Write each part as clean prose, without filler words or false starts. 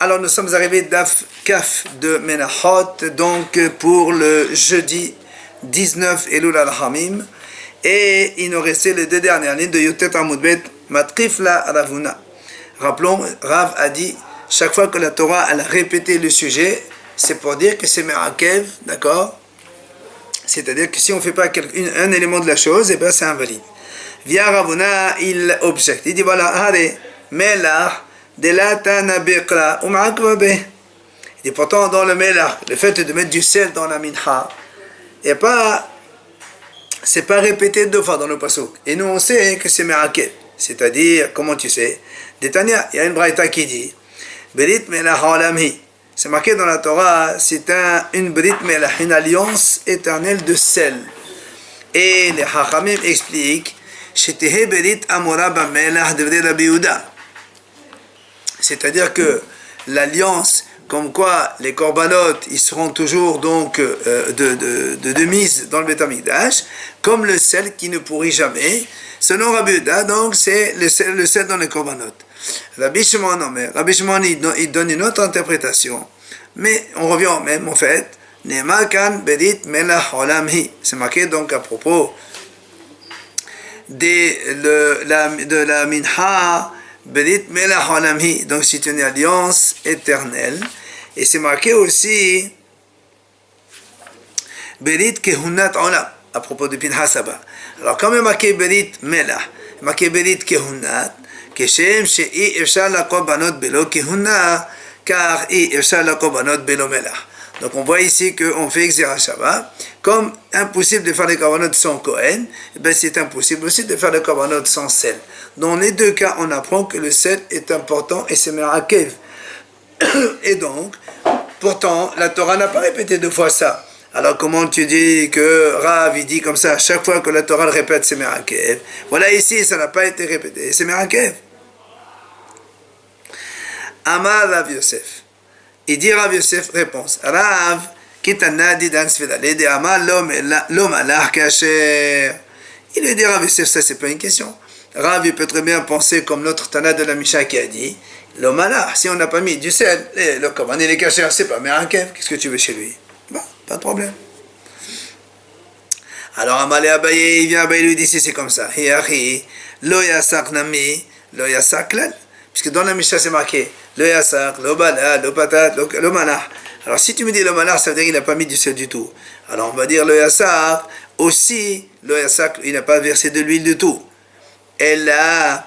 Alors nous sommes arrivés d'Af Kaf de Menachot, donc pour le jeudi 19 Elul al-Hamim, et il nous restait les deux dernières lignes de Yotet Amudbet, Matrifla Ravuna. Rappelons, Rav a dit, chaque fois que la Torah elle a répété le sujet, c'est pour dire que c'est Merakev, d'accord? C'est-à-dire que si on ne fait pas un élément de la chose, eh bien c'est invalide. Via Ravuna, il objecte. Il dit voilà, Hare, Melach, Delatana Bekra, Umakvabe. Il dit pourtant dans le Melach, le fait de mettre du sel dans la mincha, c'est pas répété deux fois dans le pasuk. Et nous on sait que c'est Merakev. C'est-à-dire, comment tu sais? Détania, il y a une braïta qui dit Berit Melach Olamhi. C'est marqué dans la Torah, c'est une Brit Melach, une alliance éternelle de sel. Et les Hachamim expliquent Shetehe Berit Amora Bamelach Devre Rabbi Yehuda. C'est-à-dire que l'alliance, comme quoi les korbanot, ils seront toujours donc de mise dans le Beth Amikdash, comme le sel qui ne pourrit jamais. Selon Rabbi Yehuda, donc c'est le sel dans les korbanot. Rabbi Shimon il donne une autre interprétation, mais on revient au même en fait. Nemakan Berit Melach Olamhi. C'est marqué donc à propos de la minha Berit Melach Olamhi. Donc c'est une alliance éternelle. Et c'est marqué aussi Berit Kehunat Olam à propos de Pinhas Saba. Alors quand même marqué Berit Melach, marqué Berit Kehunat, כשם שאי אפשר לעקוב בנות בלא כהונה, car אי אפשר לעקוב בנות בלא מלח. Donc on voit ici qu'on fait Xera Shabbat, comme impossible de faire les korbanot sans Kohen, ben c'est impossible aussi de faire les korbanot sans sel. Dans les deux cas, on apprend que le sel est important et c'est Merakev. Et donc, pourtant, la Torah n'a pas répété deux fois ça. Alors comment tu dis que Rav il dit comme ça, chaque fois que la Torah le répète, c'est Merakev. Voilà ici, ça n'a pas été répété, c'est Merakev. Amar Rav Yosef. Il dit Rav Yosef, réponse. Rav, kitana dit dans Svedale, de Amar lo malach kasher. Il lui dit Rav Yosef, ça c'est pas une question. Rav il peut très bien penser comme l'autre Tana de la Misha qui a dit, lo malach, si on n'a pas mis du sel, le commandé il est kasher, c'est pas Merakev, qu'est-ce que tu veux chez lui? Bon, pas de problème. Alors Amalé Abaye, il vient Abaye lui dit si c'est comme ça. Hiyahi, lo yasak nami, lo yasak lal. Puisque dans la Mishnah c'est marqué le yasak, le bala, le patat, le manah. Alors si tu me dis le manah, ça veut dire qu'il n'a pas mis du sel du tout. Alors on va dire le yasak, aussi, le yasak, il n'a pas versé de l'huile du tout. Elle a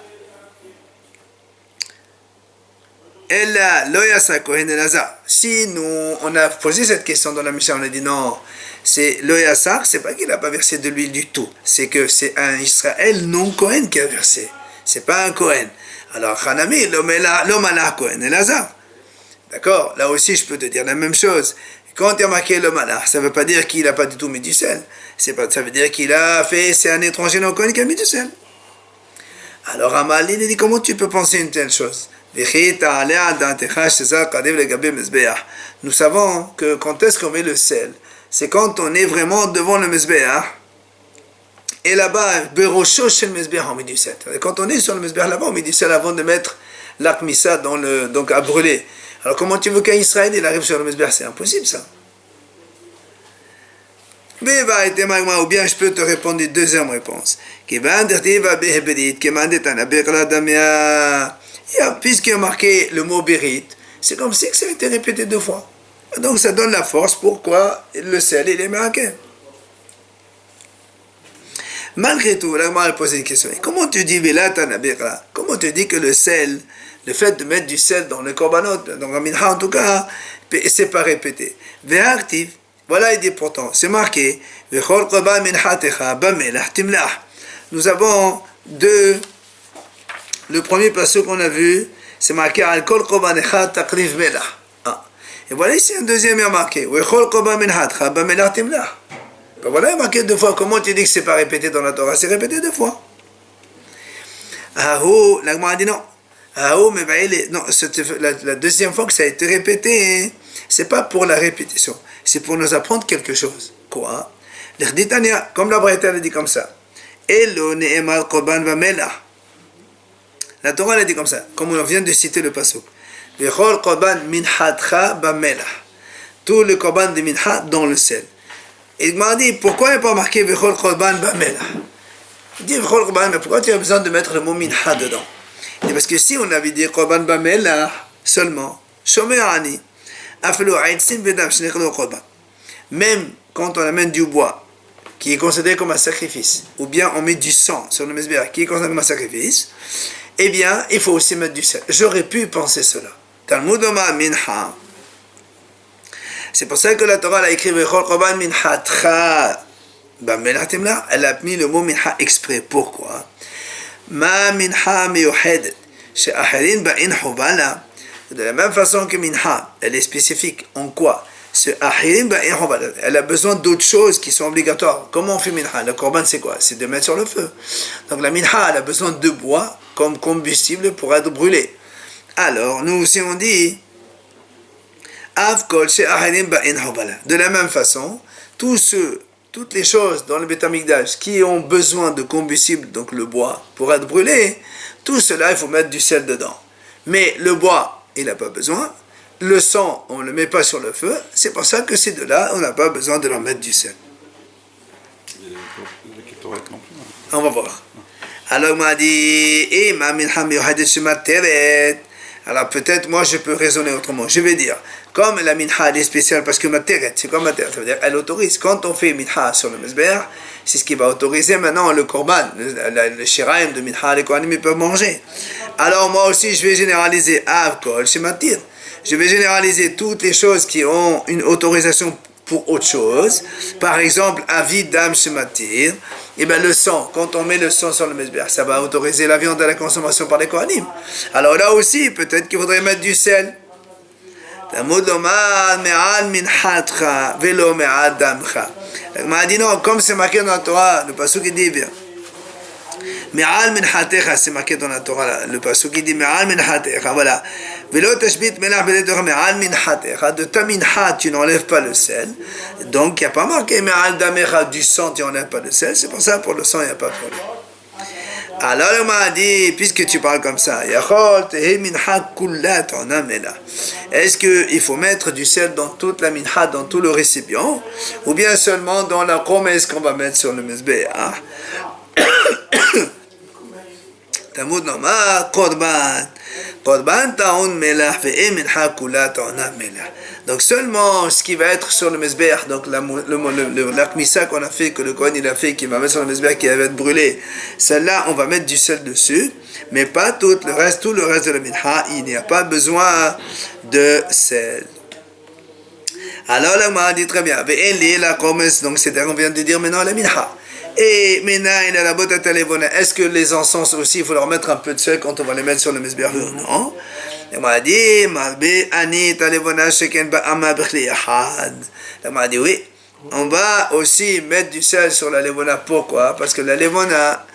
lo yasak kohen elazar. Si nous, on a posé cette question dans la Mishnah, on a dit non, c'est le yasak, c'est pas qu'il n'a pas versé de l'huile du tout. C'est que c'est un Israël non Kohen qui a versé. C'est pas un Kohen. Alors, Hanami, lo malach Kohen elazar. D'accord? Là aussi, je peux te dire la même chose. Quand il y a marqué le malach, ça ne veut pas dire qu'il n'a pas du tout mis du sel. Ça veut dire qu'il a fait, c'est un étranger non Kohen qui a mis du sel. Alors, Amal, il dit, comment tu peux penser une telle chose? Nous savons que quand est-ce qu'on met le sel? C'est quand on est vraiment devant le Mezbeah. Et là-bas, Berosho chez le Mezbeah, on met du sel. Quand on est sur le Mezbeah là-bas, on met du sel avant de mettre l'Akmissa donc à brûler. Alors comment tu veux qu'un Israël il arrive sur le Mezbeah? C'est impossible ça. Ou bien je peux te répondre une deuxième réponse. Puisqu'il y a marqué le mot Bérit, c'est comme si ça a été répété deux fois. Donc ça donne la force pourquoi le sel il est marqué. Malgré tout, là, moi, pose une question. Comment tu dis comment tu dis que le sel, le fait de mettre du sel dans le korbanot, dans la minha en tout cas, c'est pas répété. Ve'actif, voilà il dit pourtant, c'est marqué. Nous avons deux. Le premier passage qu'on a vu, c'est marqué al kol korbanecha takriv melach. Et voilà ici un deuxième est marqué. Vechol korban minhatcha bamelach timlach. Voilà, il est marqué deux fois. Comment tu dis que c'est pas répété dans la Torah? C'est répété deux fois. Ahou, la Gemara dit non. Ahou, mais non, la deuxième fois que ça a été répété, c'est pas pour la répétition. C'est pour nous apprendre quelque chose. Quoi? L'Erditania, comme la Braïta le dit comme ça. Elo ne'emar korban vamelach. La Torah elle dit comme ça, comme on vient de citer le pasuk. Vechol korban minhatcha bamelah. Tout le korban de minha dans le sel. Et il m'a dit, pourquoi il n'y a pas marqué Vechol korban bamelah? Il dit Vechol korban, mais pourquoi tu as besoin de mettre le mot minha dedans? Et parce que si on avait dit korban bamelah seulement, shomer ani, afelo aitzin vedam shnechlo korban. Même quand on amène du bois, qui est considéré comme un sacrifice, ou bien on met du sang sur le mesbéach, qui est considéré comme un sacrifice, eh bien, il faut aussi mettre du sel. J'aurais pu penser cela. Talmud Omar minha. C'est pour ça que la Torah a écrit Vechol korban minhatcha bamelah timla. Elle a mis le mot minha exprès. Pourquoi? Ma minha miyuhedet she'acherin ba'in hubala. De la même façon que minha, elle est spécifique. En quoi? Ce achirim ba'in hubala. Elle a besoin d'autres choses qui sont obligatoires. Comment on fait minha? Le korban, c'est quoi? C'est de mettre sur le feu. Donc la minha, elle a besoin de bois comme combustible pour être brûlé. Alors, nous aussi on dit de la même façon, toutes les choses dans le Beth Amikdash qui ont besoin de combustible, donc le bois, pour être brûlé, tout cela, il faut mettre du sel dedans. Mais le bois, il n'a pas besoin. Le sang, on ne le met pas sur le feu. C'est pour ça que ces deux-là, on n'a pas besoin de leur mettre du sel. On va voir. Alors, on m'a dit, alors peut-être moi je peux raisonner autrement. Je vais dire, comme la minha est spéciale parce que materet, c'est quoi materet? Ça veut dire elle autorise. Quand on fait minha sur le mesbéach, c'est ce qui va autoriser maintenant le korban, le shiraim de minha, les kohanim ils peuvent manger. Alors moi aussi je vais généraliser avkol chez matir. Je vais généraliser toutes les choses qui ont une autorisation pour autre chose. Par exemple, avid dam chez matir. Et bien le sang, quand on met le sang sur le mesbéach, ça va autoriser la viande à la consommation par les kohanim. Alors là aussi, peut-être qu'il faudrait mettre du sel. Talmud lomar me'al minhatcha velo me'al damcha. Il m'a dit non, comme c'est marqué dans la Torah, le pasuk qui dit bien. Me'al minhatecha, c'est marqué dans la Torah, le pasuk qui dit me'al minhatecha, voilà. Velo tashbit melach beledor me'al minhatecha. De ta minha, tu n'enlèves pas le sel. Donc, il n'y a pas marqué me'al damecha, du sang, tu n'enlèves pas le sel. C'est pour ça, pour le sang, il n'y a pas de problème. Alors, il m'a dit, puisque tu parles comme ça, est-ce qu'il faut mettre du sel dans toute la minha, dans tout le récipient, ou bien seulement dans la promesse qu'on va mettre sur le mesbéach? Talmud Nomar, Korban ta'on melach ve'e minha kula ta'ona melach. Donc seulement ce qui va être sur le mesbéach, donc l'akmissa qu'on a fait, que le Kohen il a fait, qui va mettre sur le mesbéach, qui va être brûlé, celle-là on va mettre du sel dessus, mais pas tout le reste de la minha, il n'y a pas besoin de sel. Alors là on m'a dit très bien, ve'en li la promesse, donc c'est-à-dire on vient de dire maintenant la minha. Et maintenant, il a la botte à talevona. Est-ce que les encens aussi, il faut leur mettre un peu de sel quand on va les mettre sur le mesbéach? Non. Il m'a dit, ani talevona sheken ba'ama b'chli yachad. Il m'a dit, oui, on va aussi mettre du sel sur la levona. Pourquoi? Parce que la levona,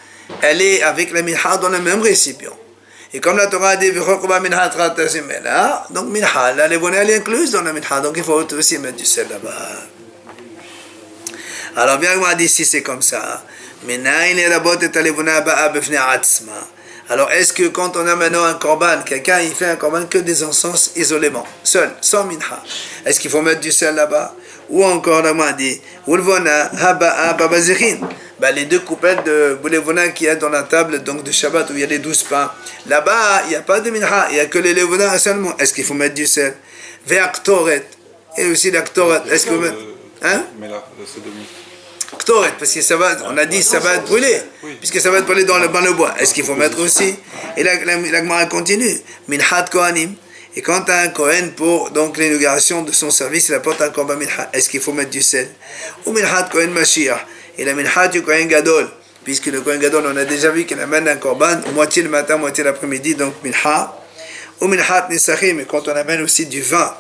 elle est avec la minha dans le même récipient. Et comme la Torah a dit, donc minha, la levona, elle est incluse dans la minha. Donc il faut aussi mettre du sel là-bas. Alors bien, on m'a dit si c'est comme ça. Alors est-ce que quand on a maintenant un korban, quelqu'un il fait un korban que des encens isolément, seul, sans minha, est-ce qu'il faut mettre du sel là-bas? Ou encore, là, on m'a dit, les deux coupettes de boulevona qu'il y a dans la table donc de Shabbat où il y a les 12 pains, là-bas il n'y a pas de minha, il n'y a que les levona seulement. Est-ce qu'il faut mettre du sel? Ve'aktoret, et aussi l'actoret, est-ce que vous mettez? Hein? Ktoret, parce que ça va, on a dit ça va être brûlé, puisque ça va être brûlé dans le bois. Est-ce qu'il faut mettre aussi? Et la Gemara continue. Minhat Kohanim. Et quand tu as un Kohen pour donc l'inauguration de son service, il apporte un korban minha. Est-ce qu'il faut mettre du sel? Ou Minhat Kohen Mashiach. Et la Minhat du Kohen Gadol, puisque le Kohen Gadol, on a déjà vu qu'il amène un korban, moitié le matin, moitié l'après-midi, donc Minha. Ou Minhat Nisachim, et quand on amène aussi du vin.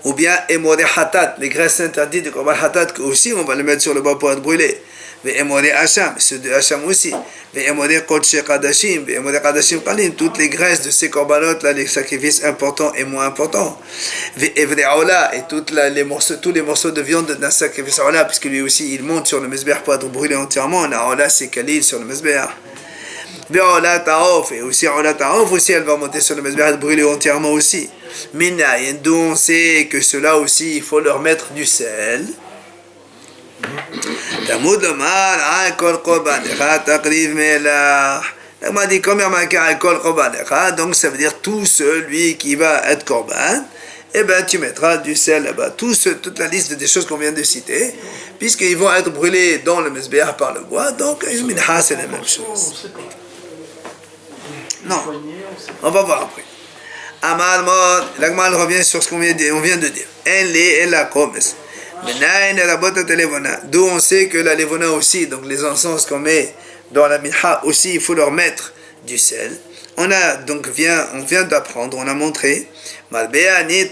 Ou bien Emoré Hatat, les graisses interdites du Korban Hatat, que aussi on va le mettre sur le bois pour être brûlé. Mais Emoré Hacham, ceux de Hacham aussi. Mais Emoré Kodshe Kadashim, mais Emoré Kadashim Kalim, toutes les graisses de ces corbanotes, là, les sacrifices importants et moins importants. Mais Evre Aola, et tous les morceaux de viande d'un sacrifice Aola, puisque lui aussi il monte sur le mesbéach pour être brûlé entièrement. Aola c'est Khalil sur le mesbéach. Et aussi, aussi, elle va monter sur le mesbeh, brûler entièrement aussi. Minayin, d'où on sait que cela aussi, il faut leur mettre du sel. Talmud Omar, Al-Kol Korban Echad, Taqriv Melach. On m'a dit, comme il y a marqué Al-Kol Korban Echad, donc ça veut dire tout celui qui va être Korban, eh bien tu mettras du sel là-bas. Toute la liste des choses qu'on vient de citer, puisqu'ils vont être brûlés dans le mesbeh par le bois, donc Minha, c'est la même chose. Non, on va voir après. Amal Mod, l'Agmal revient sur ce qu'on vient de dire. Elle est la komes. D'où on sait que la levona aussi, donc les encens qu'on met dans la minha aussi, il faut leur mettre du sel. On vient d'apprendre, on a montré. On a dit,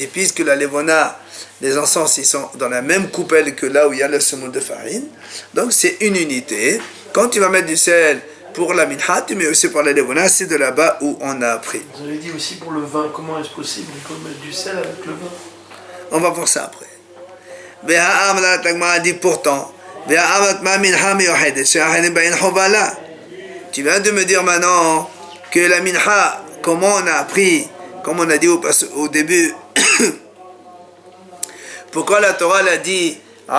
puisque la levona, les encens, ils sont dans la même coupelle que là où il y a le semoule de farine. Donc c'est une unité. Quand tu vas mettre du sel pour la minha, tu mets aussi pour la levona, c'est de là-bas où on a appris. Vous avez dit aussi pour le vin, comment est-ce possible on peut mettre du sel avec le vin? On va voir ça après. Dit pourtant, tu viens de me dire maintenant que la minha, comment on a appris, comme on a dit au début, pourquoi la Torah l'a dit, on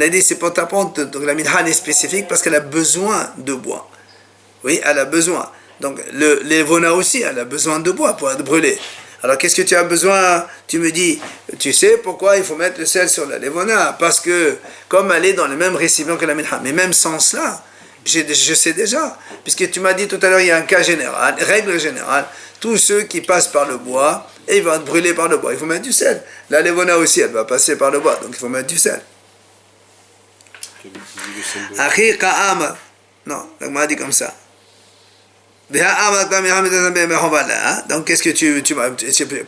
a dit c'est pour t'apprendre, donc la minha est spécifique parce qu'elle a besoin de bois. Oui, elle a besoin. Donc l'Evona aussi, elle a besoin de bois pour être brûlée. Alors qu'est-ce que tu as besoin? Tu me dis, tu sais pourquoi il faut mettre le sel sur la levona? Parce que comme elle est dans le même récipient que la minha, mais même sans cela, je sais déjà, puisque tu m'as dit tout à l'heure, il y a un cas général, règle générale, tous ceux qui passent par le bois, et ils vont être brûlés par le bois, il faut mettre du sel. La levona aussi, elle va passer par le bois, donc il faut mettre du sel. Non, on m'a dit comme ça. Donc qu'est-ce que tu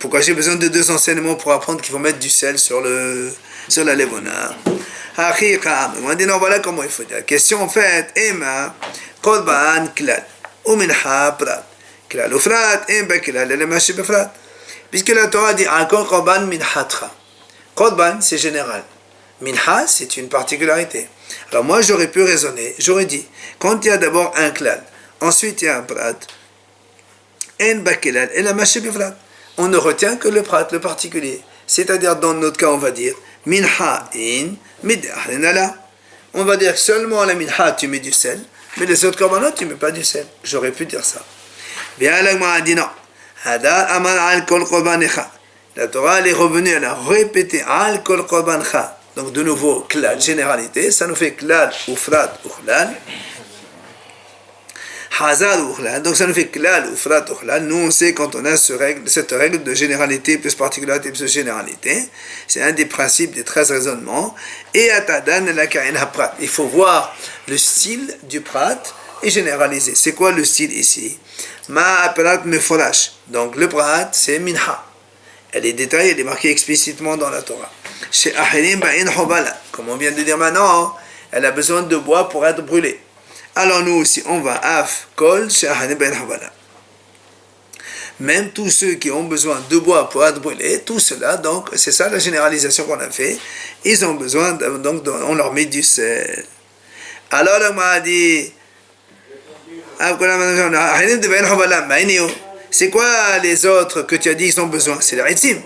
pourquoi j'ai besoin de deux enseignements pour apprendre qu'il faut mettre du sel sur la levona? On dit non, voilà comment il faut dire. Question en fait, Ema Korban klal Uminha prat klal ufrat Emba klal elemashi befrat. Puisque la Torah dit encore Korban minhatra. Korban c'est général. Minha c'est une particularité. Alors moi j'aurais pu raisonner, j'aurais dit quand il y a d'abord un klal, ensuite il y a un prat, on ne retient que le prat, le particulier. C'est-à-dire dans notre cas on va dire minha in mid'ahnala. On va dire seulement la minha tu mets du sel, mais les autres korbanot tu mets pas du sel. J'aurais pu dire ça. Bien l'agma a dit non. Hada amal al kol korbanecha. La Torah elle est revenue, elle a répété al kol korbancha. Donc de nouveau klal, généralité, ça nous fait klal, ufrat, uchlal. Hazal uchlal, donc ça nous fait klal, ufrat, uchlal. Nous on sait quand on a cette règle de généralité plus particularité plus généralité, c'est un des principes des 13 raisonnements. Et atadan la kaina prat. Il faut voir le style du prat et généraliser. C'est quoi le style ici? Ma prat meforash. Donc le prat c'est minha. Elle est détaillée, elle est marquée explicitement dans la Torah. Chez Ahirim Ba'in Hobala, comme on vient de dire maintenant, elle a besoin de bois pour être brûlée. Alors nous aussi, on va Af Kol chez Ahirim Ba'in Hobala. Même tous ceux qui ont besoin de bois pour être brûlés, tout cela, donc c'est ça la généralisation qu'on a fait. Ils ont besoin, donc on leur met du sel. Alors le m'a dit, Ahirim Ba'in Hobala, c'est quoi les autres que tu as dit qu'ils ont besoin? C'est les Ritzim.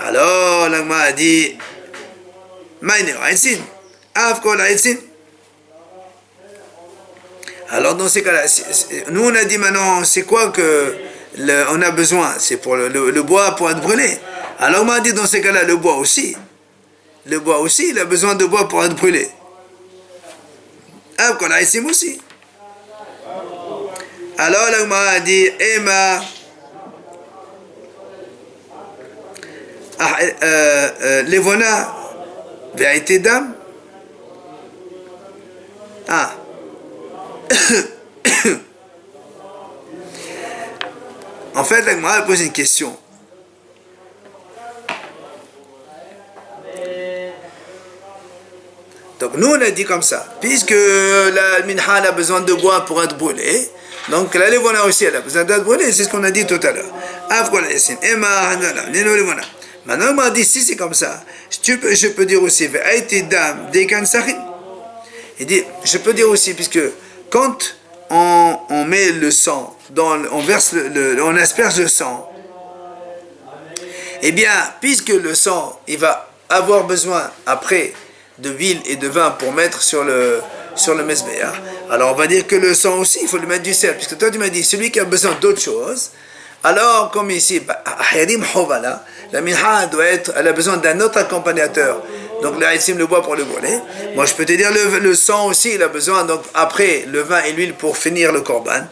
Alors, l'agma a dit, alors dans ces cas-là, nous on a dit maintenant, c'est quoi que on a besoin? C'est pour le bois pour être brûlé. Alors on m'a dit dans ces cas-là, le bois aussi, il a besoin de bois pour être brûlé. Aussi. Alors l'agma a dit, Ema Levona vérité d'âme. Ah. En fait, la Gemara pose une question. Donc nous on a dit comme ça, puisque la minha a besoin de bois pour être brûlée, donc la levona aussi elle a besoin d'être brûlée, c'est ce qu'on a dit tout à l'heure. Maintenant, on m'a dit, si c'est comme ça, je peux dire aussi, Il dit, je peux dire aussi, puisque quand on met le sang, on verse on asperge le sang, eh bien, puisque le sang, il va avoir besoin après de huile et de vin pour mettre sur le mesbéach, alors on va dire que le sang aussi, il faut lui mettre du sel, puisque toi tu m'as dit, celui qui a besoin d'autre chose, alors comme ici, la minha elle a besoin d'un autre accompagnateur, donc le bois pour le brûler. Moi je peux te dire, le sang aussi, il a besoin, donc après le vin et l'huile pour finir le korban,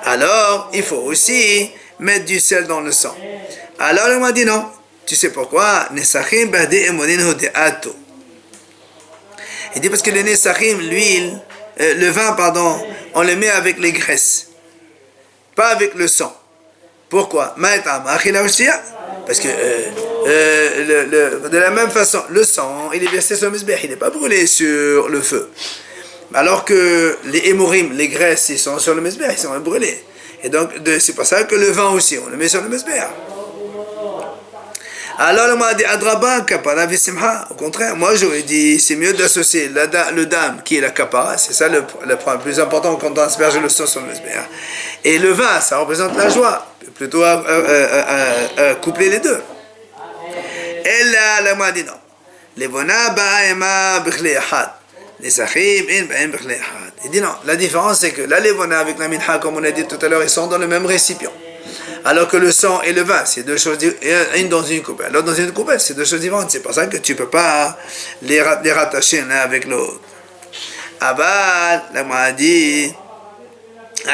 alors il faut aussi mettre du sel dans le sang. Alors il m'a dit non, tu sais pourquoi? Il dit parce que le nesachim, l'huile, le vin, pardon, on le met avec les graisses, pas avec le sang. Pourquoi? Parce que de la même façon, le sang, il est versé sur le misbeh, il n'est pas brûlé sur le feu. Alors que les hémorim, les graisses, ils sont sur le misbeh, ils sont brûlés. Et donc, c'est pour ça que le vin aussi, on le met sur le misbeh. Alors, on m'a dit, Adraba, kapara, visimha. Au contraire, moi j'aurais dit, c'est mieux d'associer le dame, qui est la kapara, c'est ça le point le plus important quand on asperge le sang sur le mesbéach. Et le vin, ça représente la joie, plutôt à coupler les deux. Et là, on m'a dit non. Levona ba'ema b'chle echad. Les sachim, in ba'em b'chle echad. Il dit non, la différence c'est que la levona avec la minha, comme on a dit tout à l'heure, ils sont dans le même récipient. Alors que le sang et le vin, c'est deux choses différentes, une dans une coupelle, l'autre dans une coupelle, c'est deux choses différentes. C'est pour ça que tu ne peux pas les rattacher l'un avec l'autre. Aval, la m'a dit, la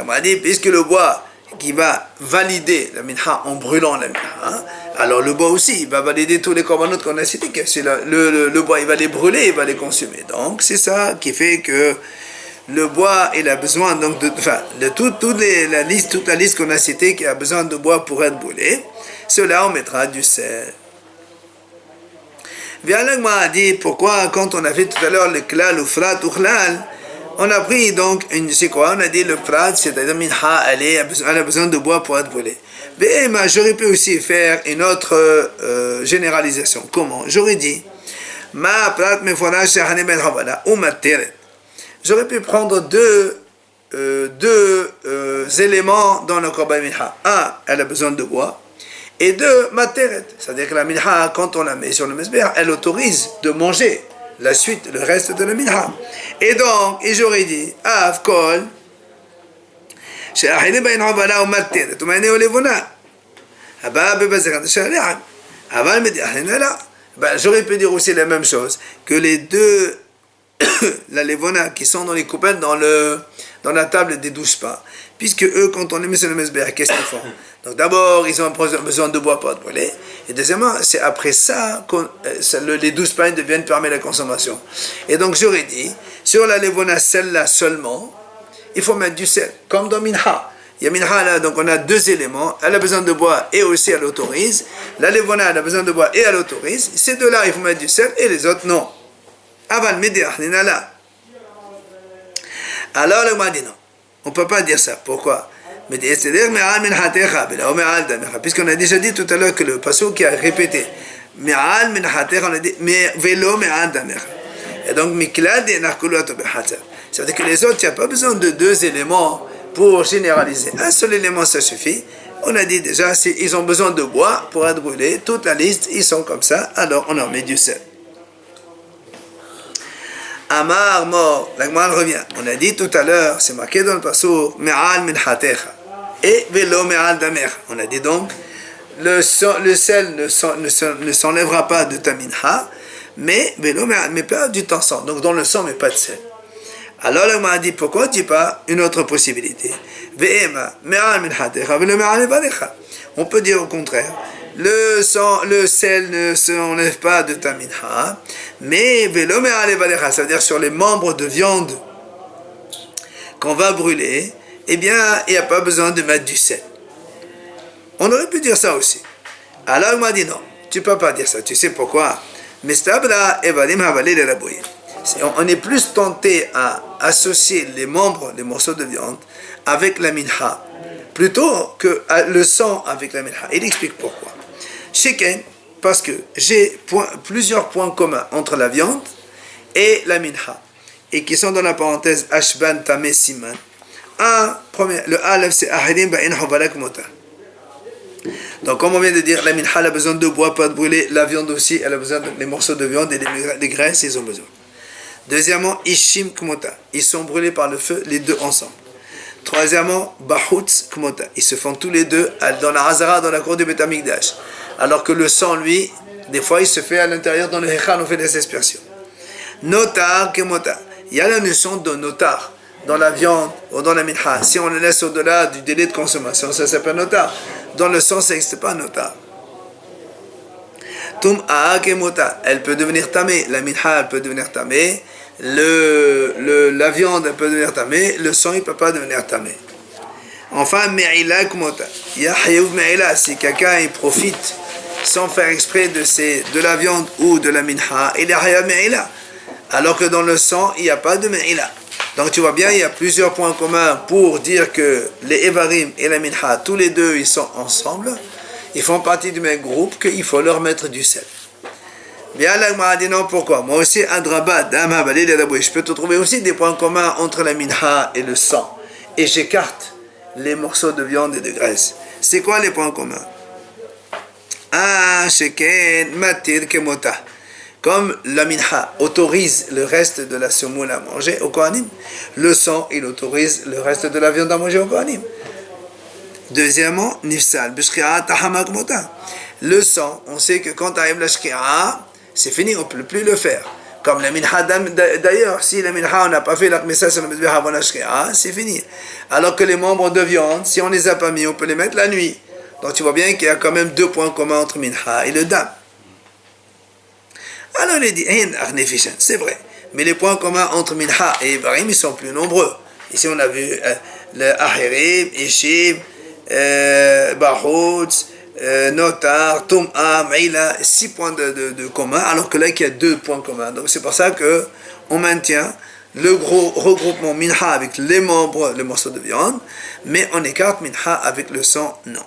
m'a dit, puisque le bois qui va valider la minha en brûlant la minha, alors le bois aussi, il va valider tous les corbanotes qu'on a cités, que c'est le bois, il va les brûler, il va les consumer. Donc c'est ça qui fait que le bois, il a besoin donc toute la liste qu'on a citée qui a besoin de bois pour être brûlé. Cela, on mettra du sel. Vialag m'a dit pourquoi quand on a fait tout à l'heure le klal ou frat ou khlal, on a pris donc c'est quoi? On a dit le frat, c'est-à-dire minha, elle a besoin de bois pour être brûlée. Mais j'aurais pu aussi faire une autre généralisation. Comment? J'aurais dit ma prat mefona shahane ben havala ou materet. J'aurais pu prendre deux éléments dans le korban minha. Un, elle a besoin de bois. Et deux, materet. C'est-à-dire que la minha, quand on la met sur le mesbeh, elle autorise de manger la suite, le reste de la minha. Et donc, j'aurais dit, av kol, she'ahine ben havala ou materet, ou maine ou levona. Abba bebazerat shari'an. Aval me dit, ahine là. J'aurais pu dire aussi la même chose, que les deux la levona qui sont dans les coupelles dans la table des 12 pas, puisque eux quand on les met sur le mesbeh, qu'est-ce qu'ils font? Donc d'abord ils ont besoin de bois pour être brûlés, et deuxièmement c'est après ça que les 12 pains deviennent permis la consommation. Et donc j'aurais dit sur la levona celle-là seulement il faut mettre du sel, comme dans minha. Il y a minha là, donc on a deux éléments, elle a besoin de bois et aussi elle autorise. La levona elle a besoin de bois et elle autorise. Ces deux là il faut mettre du sel et les autres non. Aval médiah, là. Alors le m'a dit non, on ne peut pas dire ça. Pourquoi? Puisqu'on a déjà dit tout à l'heure que le passage qui a répété, on a dit et donc c'est-à-dire que les autres, il n'y a pas besoin de deux éléments pour généraliser. Un seul élément, ça suffit. On a dit déjà, ils ont besoin de bois pour être brûlés. Toute la liste, ils sont comme ça. Alors on en met du sel. Amar mort, la Gemara revient. On a dit tout à l'heure, c'est marqué dans le passouk, me'al minhatecha et velo me'al damer. On a dit donc, le sel ne s'enlèvera pas de ta minha, mais velo me'al, mais pas du temps sang. Donc dans le sang, mais pas de sel. Alors la Gemara dit, pourquoi tu dis pas une autre possibilité? Ve'ema me'al minhatecha velo me'al levadecha. On peut dire au contraire. Le sel ne s'enlève pas de ta minha, mais velo me'al levadecha, c'est-à-dire sur les membres de viande qu'on va brûler, eh bien, il n'y a pas besoin de mettre du sel. On aurait pu dire ça aussi. Alors, il m'a dit non, tu ne peux pas dire ça. Tu sais pourquoi? On est plus tenté à associer les morceaux de viande avec la minha, plutôt que le sang avec la minha. Il explique pourquoi. Sheken, parce que j'ai plusieurs points communs entre la viande et la minha, et qui sont dans la parenthèse Ashban Tameh Siman. Le Aleph, c'est Ahirim Ba'in Hobalak Mota. Donc, comme on vient de dire, la minha a besoin de bois, pas de brûler. La viande aussi, elle a besoin des morceaux de viande et des graisses, ils ont besoin. Deuxièmement, Ishim Kmota. Ils sont brûlés par le feu, les deux ensemble. Troisièmement, Bahutz Kmota. Ils se font tous les deux dans la Hazara, dans la cour du Beth Amikdash. Alors que le sang, lui, des fois, il se fait à l'intérieur, dans le Hechan, on fait des aspersions. Notar Kmota. Il y a la notion de notar dans la viande ou dans la minha. Si on le laisse au-delà du délai de consommation, ça s'appelle notar. Dans le sang, ça n'existe pas notar. Tum'a Kmota. Elle peut devenir tamé. La minha, elle peut devenir tamé. La viande, elle peut devenir tamé. Le sang, il ne peut pas devenir tamé. Enfin, me'ila Kmota. Yahyev me'ila. Si quelqu'un il profite sans faire exprès de la viande ou de la minha, il y a me'ila. Alors que dans le sang, il n'y a pas de me'ila. Donc tu vois bien, il y a plusieurs points communs pour dire que les Evarim et la minha, tous les deux, ils sont ensemble. Ils font partie du même groupe, qu'il faut leur mettre du sel. Bien, l'Agmara dit non, pourquoi? Moi aussi, Adraba, Dama, Balil et Daboué, je peux te trouver aussi des points communs entre la minha et le sang. Et j'écarte les morceaux de viande et de graisse. C'est quoi les points communs? Sheken, Matir, Kemota. Comme la minha autorise le reste de la semoule à manger au Kohanim, le sang, il autorise le reste de la viande à manger au Kohanim. Deuxièmement, Nifsal, Bishkira, Tahama, Kmota. Le sang, on sait que quand arrive la Shkira, c'est fini, on ne peut plus le faire. Comme la minha, d'ailleurs, si la minha, on n'a pas fait la Kmessa sur le Mizbeh avant la Shkira, c'est fini. Alors que les membres de viande, si on ne les a pas mis, on peut les mettre la nuit. Donc tu vois bien qu'il y a quand même deux points communs entre minha et le dam. Alors il dit, c'est vrai, mais les points communs entre minha et Evarim, ils sont plus nombreux. Ici on a vu le Ahirim, Ishim, Bahutz, Notar, Tum'a, Meila, 6 points de commun, alors que là il y a 2 points communs. Donc c'est pour ça qu'on maintient le gros regroupement minha avec les membres, les morceaux de viande, mais on écarte minha avec le sang, non.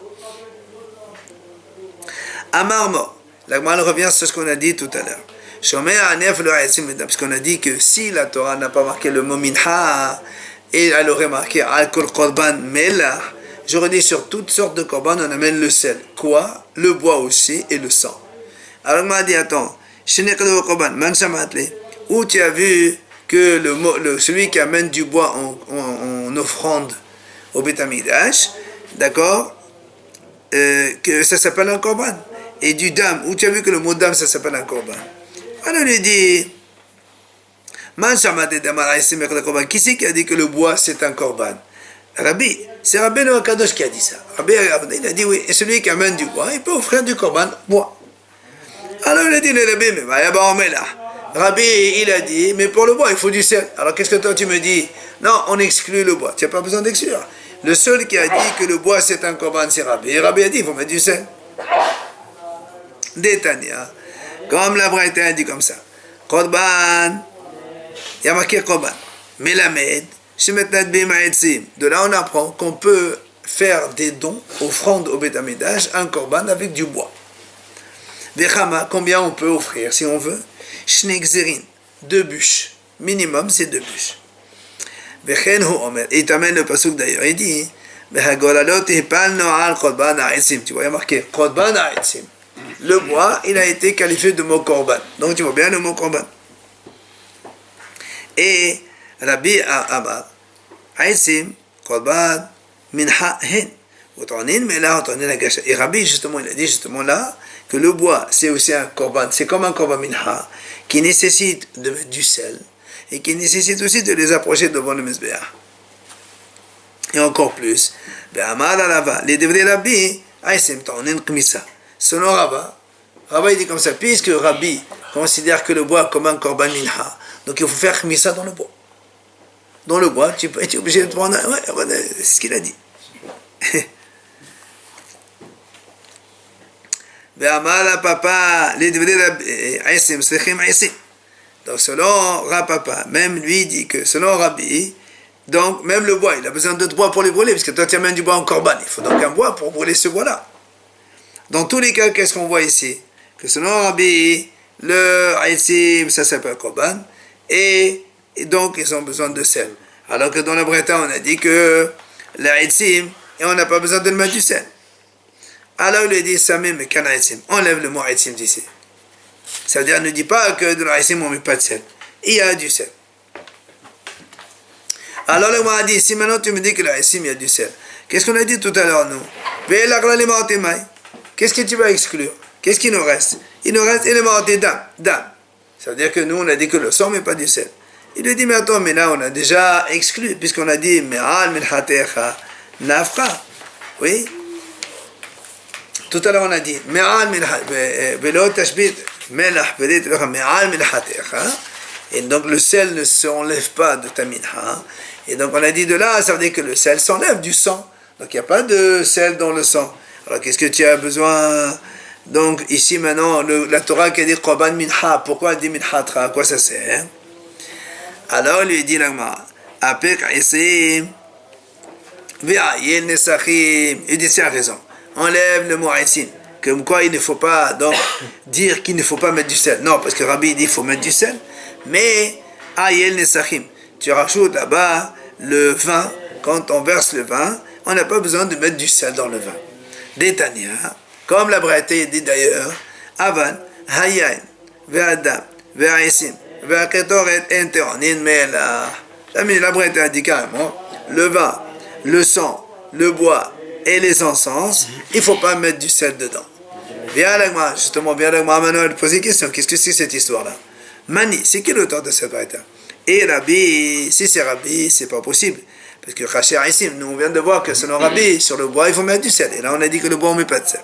Amarmo, la Gemara revient sur ce qu'on a dit tout à l'heure. Parce qu'on a dit que si la Torah n'a pas marqué le mot minha, et elle aurait marqué al-kol korban melah, j'aurais dit sur toutes sortes de korban, on amène le sel. Quoi? Le bois aussi et le sang. Alors on m'a dit, attends, où tu as vu que celui qui amène du bois en offrande au Beth Amikdash, d'accord, que ça s'appelle un korban. Et du dam, où tu as vu que le mot dam, ça s'appelle un korban. Alors il dit, qui c'est qui a dit que le bois c'est un korban? Rabbi, c'est Rabbi Noah Kadosh qui a dit ça. Rabbi, il a dit oui, et celui qui amène du bois, il peut offrir du korban bois. Alors il a dit, le Rabbi, mais Rabbi, il a dit, mais pour le bois, il faut du sel. Alors qu'est-ce que toi tu me dis? Non, on exclut le bois. Tu n'as pas besoin d'exclure. Le seul qui a dit que le bois c'est un korban, c'est Rabbi. Et Rabbi a dit, il faut mettre du sel. Détania. Comme la Braïta a dit comme ça. Korban. Il y a marqué Korban. Melamed. De là, on apprend qu'on peut faire des dons, offrandes au Beth Amikdash, un Korban avec du bois. Vechama, combien on peut offrir si on veut? Shnegzerin. 2 bûches. Minimum, c'est 2 bûches. Vechen hu omer. Il t'amène le pasuk d'ailleurs. Il dit, tu vois, il y a marqué Korban ha'etzim. Le bois, il a été qualifié de mot korban. Donc tu vois bien le mot korban. Et Rabbi Amar, Aïsim, korban, minha hen. Et Rabbi, justement, il a dit justement là que le bois, c'est aussi un korban. C'est comme un korban minha qui nécessite de mettre du sel et qui nécessite aussi de les approcher devant le Mizbeah. Et encore plus, Amar Alava, les devrais Rabbi, Aïsim, ta'onin kmissa. Selon Rabbi dit comme ça, puisque Rabbi considère que le bois comme un korban minha, donc il faut faire khmissa dans le bois. Dans le bois, tu es obligé de prendre... Ouais, c'est ce qu'il a dit. Donc selon Rapapa, même lui dit que selon Rabbi, donc même le bois, il a besoin de bois pour les brûler, parce que toi tu amènes du bois en korban, il faut donc un bois pour brûler ce bois-là. Dans tous les cas, qu'est-ce qu'on voit ici? que selon Rabbi, le Haïtim, ça s'appelle Korban, et donc ils ont besoin de sel. Alors que dans la Breta, on a dit que le Haïtim, et on n'a pas besoin de le mettre du sel. Alors il lui dit, Samim et Kan Haïtim, enlève le mot Haïtim d'ici. Ça veut dire, ne dis pas que de l'Haïtim, on ne met pas de sel. Il y a du sel. Alors le m'a dit, si maintenant tu me dis que l'Haïtim, il y a du sel, qu'est-ce qu'on a dit tout à l'heure, nous? Qu'est-ce que tu vas exclure? Qu'est-ce qu'il nous reste? Il nous reste élément dam. Ça veut dire que nous, on a dit que le sang, mais pas du sel. Il lui dit, mais attends, mais là, on a déjà exclu, puisqu'on a dit, me'al minhatecha nafra. Oui? Tout à l'heure, on a dit, me'al minhatecha, velo tashbit, melah, vedit, me'al minhatecha. Et donc, le sel ne s'enlève pas de ta minha. Et donc, on a dit de là, ça veut dire que le sel s'enlève du sang. Donc, il n'y a pas de sel dans le sang. Alors, qu'est-ce que tu as besoin? Donc, ici, maintenant, la Torah qui a dit Korban Minha, pourquoi elle dit Minhatra? À quoi ça sert? Alors, il lui dit l'Agmara, Apek Aïsim, Ve'ayel Nesachim. Il dit, c'est la raison. Enlève le mot Aïsim. Comme quoi, il ne faut pas donc dire qu'il ne faut pas mettre du sel. Non, parce que Rabbi dit qu'il faut mettre du sel. Mais, Ayel Nesachim. Tu rajoutes là-bas le vin. Quand on verse le vin, on n'a pas besoin de mettre du sel dans le vin. Détania, comme la Braïta dit d'ailleurs, Avan, Hayain, Ve'adam, Ve'aisim, Ve'aketoret, Enteronin, Mela. La Braïta dit carrément, le vin, le sang, le bois et les encens, il ne faut pas mettre du sel dedans. Viens l'agma, justement, viens l'agma, maintenant, elle pose une question, qu'est-ce que c'est cette histoire-là? Mani, c'est qui l'auteur de cette Braïta? Et Rabbi, si c'est Rabbi, c'est pas possible. Parce que Rashi Aïsim, nous on vient de voir que selon Rabbi, sur le bois, il faut mettre du sel. Et là, on a dit que le bois, on ne met pas de sel.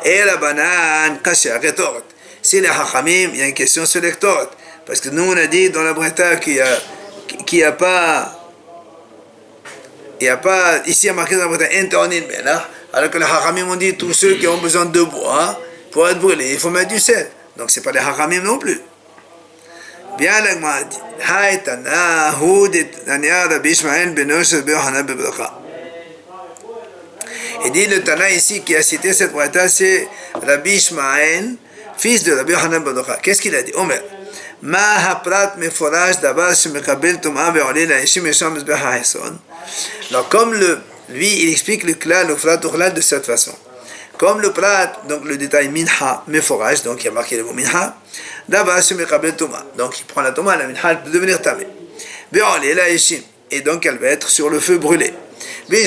Et la banane, Kashi Aretoret. Si les Hachamim, il y a une question sur les Ktoret. Parce que nous, on a dit dans la Breta qu'il n'y a pas, ici, il y a marqué dans la Breta, Internin, mais là, alors que les Hachamim ont dit, tous ceux qui ont besoin de bois, pour être brûlés, il faut mettre du sel. Donc, ce n'est pas les Hachamim non plus. Bien l'agma dit, Haïtana, Houdit, Nania, Rabbi Ishmael, Benosh, Beohana, Bebracha. Et dit le Tana ici qui a cité cette braïta, c'est Rabbi Ishmael, fils de Rabbi Yohanan Bebracha. Qu'est-ce qu'il a dit? Omer, Ma haprat meforash davar shemekabel tum'a ve'olé la'ishim yesham mizbeh ha'eson. Alors comme lui, il explique le klal, le frat urlal de cette façon. Comme le prat, donc le détail minha, meforage, donc il y a marqué le mot minha, d'abord se mekabel tuma, donc il prend la tuma, la minha peut devenir tamé. Be'olé la'ishim, et donc elle va être sur le feu brûlé. Et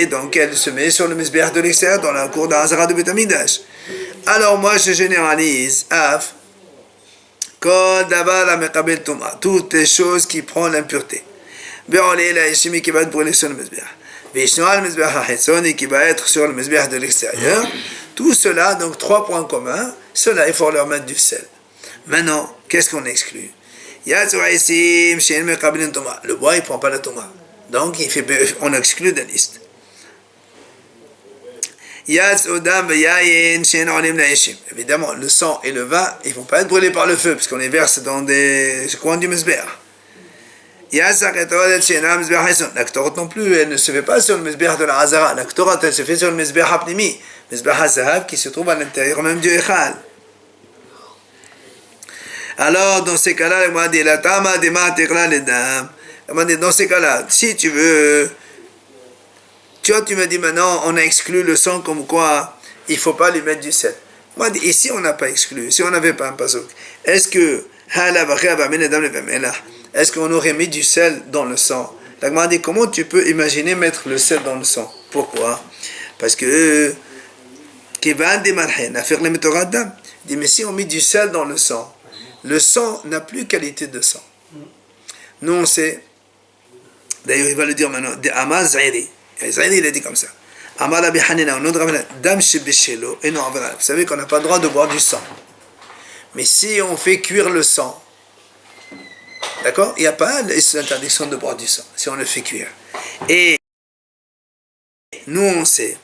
donc elle se met sur le misbeh de l'extérieur dans la cour d'Azara de Beth Amikdash. Alors moi je généralise af kol davar amekabel tuma, toutes les choses qui prennent l'impureté. Be'olé la'ishim qui va être brûlé sur le misbeh. Vishnoal misbeh ha'etzoni qui va être sur le misbeh de l'extérieur. Tout cela, donc 3 points communs, cela il faut leur mettre du sel. Maintenant, qu'est-ce qu'on exclut? Le bois il ne prend pas la tuma. Donc on exclut de la liste. Évidemment, le sang et le vin, ils ne vont pas être brûlés par le feu, puisqu'on les verse dans des coins du misbeh. La ktorat non plus, elle ne se fait pas sur le misbeh de la Hazara. La ktorat, elle se fait sur le misbeh hapnimi, misbeh hazahav, qui se trouve à l'intérieur même du Echal. Alors, dans ces cas-là, il m'a dit, la tama de ma tekla le dam. Il m'a dit, dans ces cas-là, si tu veux, tu me dis maintenant, on a exclu le sang comme quoi il ne faut pas lui mettre du sel. Il m'a dit, ici on n'a pas exclu, si on n'avait pas un pasuk, est-ce qu'on aurait mis du sel dans le sang? Il m'a dit, comment tu peux imaginer mettre le sel dans le sang? Pourquoi? Parce que, il dit, mais si on met du sel dans le sang n'a plus qualité de sang. Nous on sait, d'ailleurs il va le dire maintenant, de Amar Zairi. Zairi il a dit comme ça. Amar Rabbi Hanina, on a dam shebeshelo, et non, vous savez qu'on n'a pas le droit de boire du sang. Mais si on fait cuire le sang, d'accord, il n'y a pas l'interdiction de boire du sang, si on le fait cuire. Et nous on sait,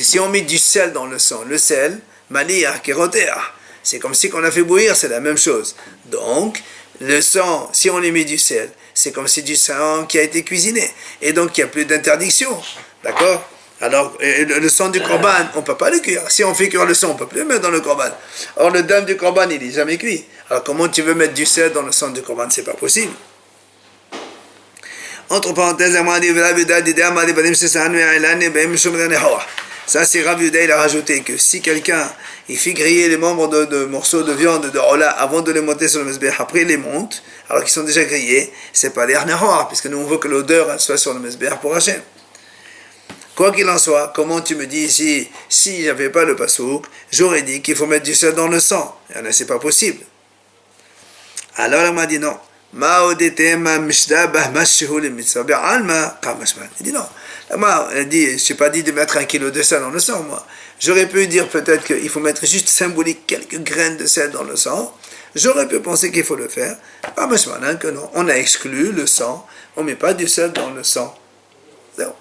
si on met du sel dans le sang, le sel, Maliyah, Kerotea. C'est comme si on a fait bouillir, c'est la même chose. Donc, le sang, si on y met du sel, c'est comme si du sang qui a été cuisiné. Et donc, il n'y a plus d'interdiction. D'accord? Alors, le sang du korban, on ne peut pas le cuire. Si on fait cuire le sang, on ne peut plus le mettre dans le korban. Or, le dam du korban, il n'est jamais cuit. Alors, comment tu veux mettre du sel dans le sang du korban? C'est pas possible. Entre parenthèses, ça c'est Rav Yehuda, il a rajouté que si quelqu'un il fait griller les membres de morceaux de viande de Ola avant de les monter sur le Mezbeh, après il les monte, alors qu'ils sont déjà grillés, c'est pas des Nehor, puisque nous on veut que l'odeur soit sur le Mezbeh pour Hachem. Quoi qu'il en soit, comment tu me dis ici, si j'avais pas le pasouk, j'aurais dit qu'il faut mettre du sel dans le sang. Et là, c'est pas possible. Alors elle m'a dit non. Il dit non. Moi, elle dit, je n'ai pas dit de mettre 1 kilo de sel dans le sang, moi. J'aurais pu dire peut-être qu'il faut mettre juste symbolique quelques graines de sel dans le sang. J'aurais pu penser qu'il faut le faire. Pas que non. On a exclu le sang. On ne met pas du sel dans le sang. Zéro.